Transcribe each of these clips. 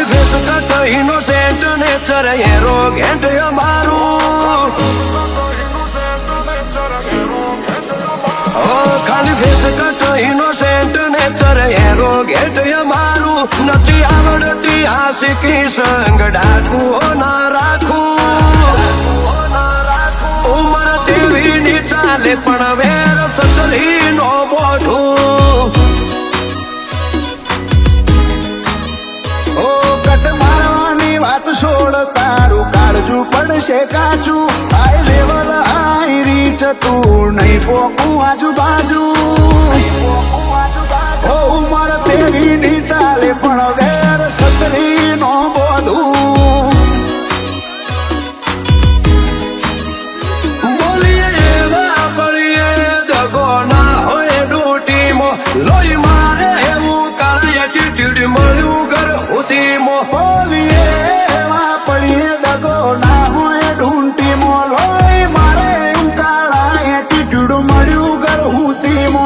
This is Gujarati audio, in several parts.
ફેસ કટ ઇનોસેન્ટ નેચર એરોગેન્ટ અમારું ખાલી ફેસ કટ ઇનોસેન્ટ નેચર એરોગેન્ટ અમારું નથી આવડતી આશિકી સંગ ડાકુ ના રાખું ઉમર દેવી ની ચાલે પણ વેર સતરી નો બોધું છોડ તારું કાળજું પડશે કાચું હાઈ લેવલ હાઈ રીચ તું નહીં પોકું આજુબાજુ ઉમર તેવી ની ચાલે પણ વેર સતરી નો બોધું બોલીએ એવા પડીએ દગો ના હોય ડૂટીમો લોહી મારે એવું કાળા એટીટ્યુડ મળ્યું ઘર ઉધીમો બોલીએ દગો ના હોય ઢૂંટી મોલોય મારે કાળા એટીટ્યુડ મળ્યું ગરહુતીમો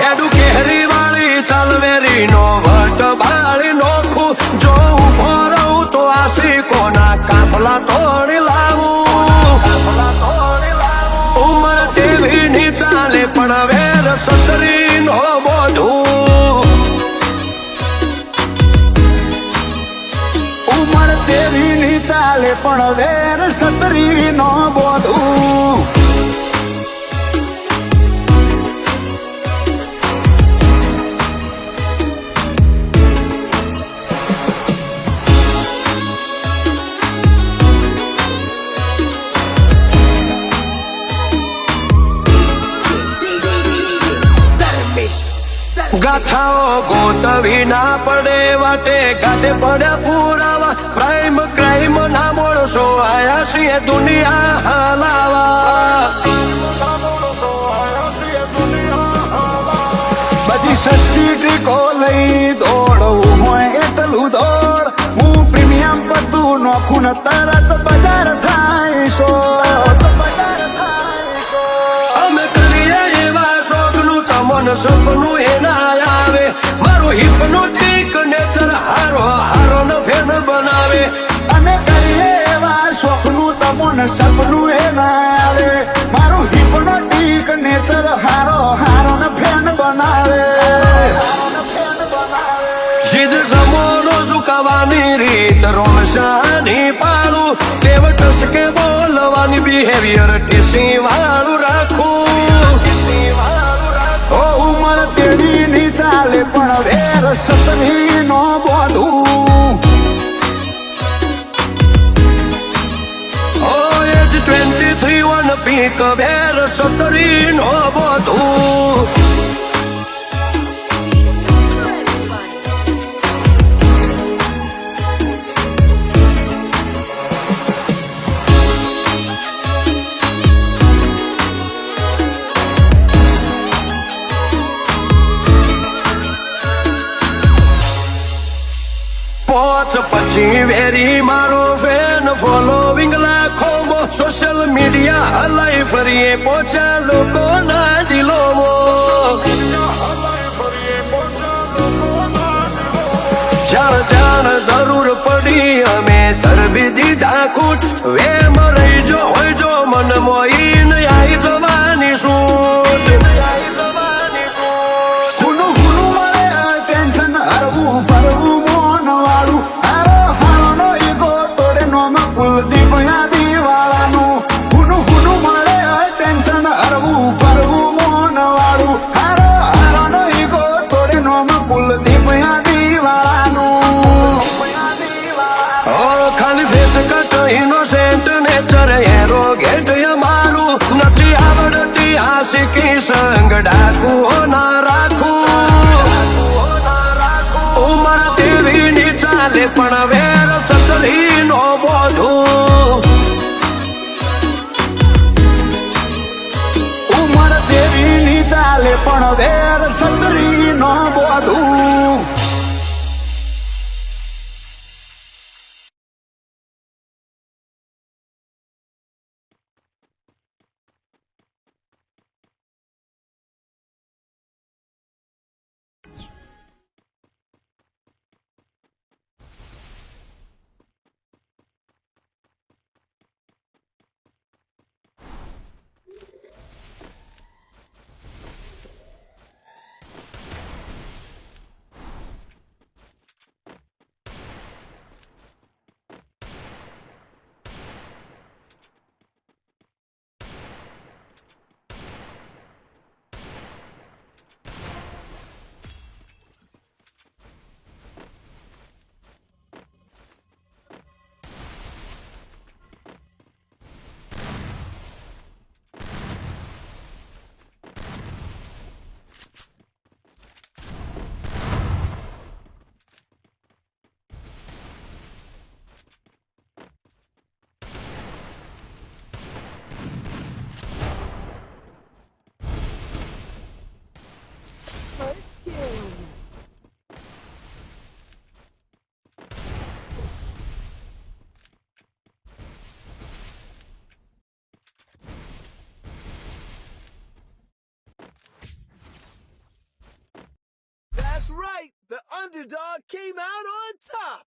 એડું કેરી વાળી ચાલવેરી નો વટ બાળી નોખું જો ઉભો રહું તો આશિકોના કાફલા તોડી લાવું ઉમર તેવી ની ચાલે પણ વેર સતરી નો બોધું ઉમર તેવી ની ચાલે પણ વેર સતરી નો બોધું ગાથાઓ ગોતવી ના પડે વાટે ગાટે પડ્યા પુરાવા પ્રાઇમ ક્રાઇમ ના મોણસો આયા છીએ દુનિયા હલાવા બધી સસ્તી ટ્રીકો લઈ દોડવું હોય એટલું દોડ હું પ્રીમિયમ બધું નોખું ને તરત બજાર થાય સો અમે કરીએ એવા શોખનું તમન સપનું એના આવે મારું હિપ્નોટિક નેચર હારો હારો ન ફેન બનાવે અમે કરીએ એવા શોખનું તમોને સપનું એ ના આવે મારું હિપ્નોટિક નેચર હારો હારો ને ફેન બનાવે જીદ સમોનો ઝુકાવાની રીત રોમશાની પાડું તેવટ કે બોલવાની બિહેવિયર ટીસી વાળું રાખું ઓ ઉમર તેડી ની ચાલે પણ વેર સતરી નો બોધું એજ 23 વન પીક વેર સતરી નો બોધું પોચ પછી વેરી મારો ફેન ફોલોવિંગ લાખો સોશિયલ મીડિયા હલાઈ ફરીએ પોચા લોકોના દિલોમાં જાણ જાણ જરૂર પડી અમે તરબી દીધા કૂટ વેમ રહી જો હોય જો મન મોઈન આઈ જવાની સૂટ હુનું હુનું મળે ટેન્શન હરવું ફરવું મોન વાળું હારો હારો નો ઈગો તોડે નોમાં કુલદીપ યાદી વાળાનું હુનું હુનું મળે ટેન્શન હરવું ફરવું મોન વાળું હારો હારો નો ઈગો તોડે નોમાં કુલદીપ યાદી વાળાનું ખાલી ફેસ કટ ઇનોસેન્ટ નેચર એરોગેન્ટ અમારું નથી આવડતી આશિકી સંગ ડાકુ ના રાખું ઉમર દેવી ની ચાલે પણ વેર સતરી નો બોધું ઉમર દેવી ની ચાલે પણ વેર સતરી નો બોધું doom! That's right! The underdog came out on top!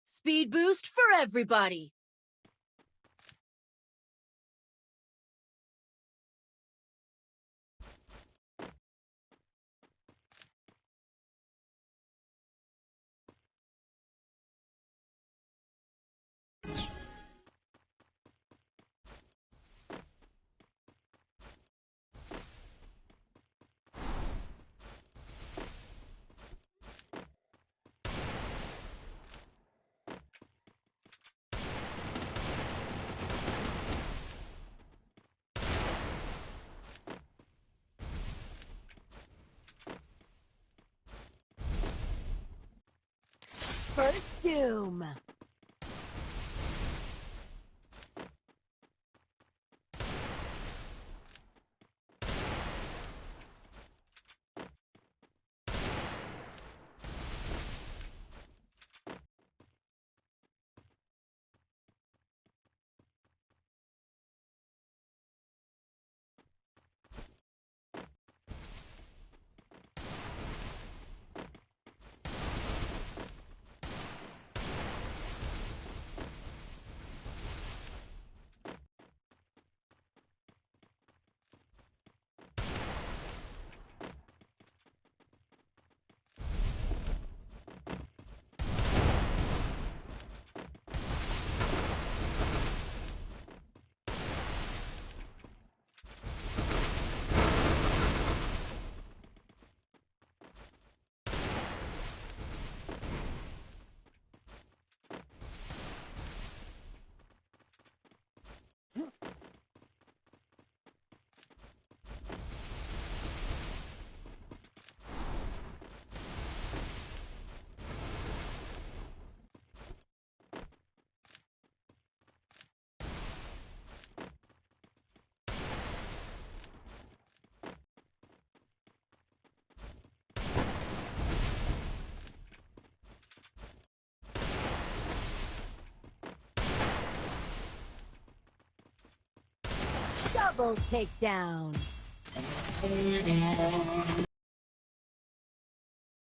Speed boost for everybody! First doom! Double takedown!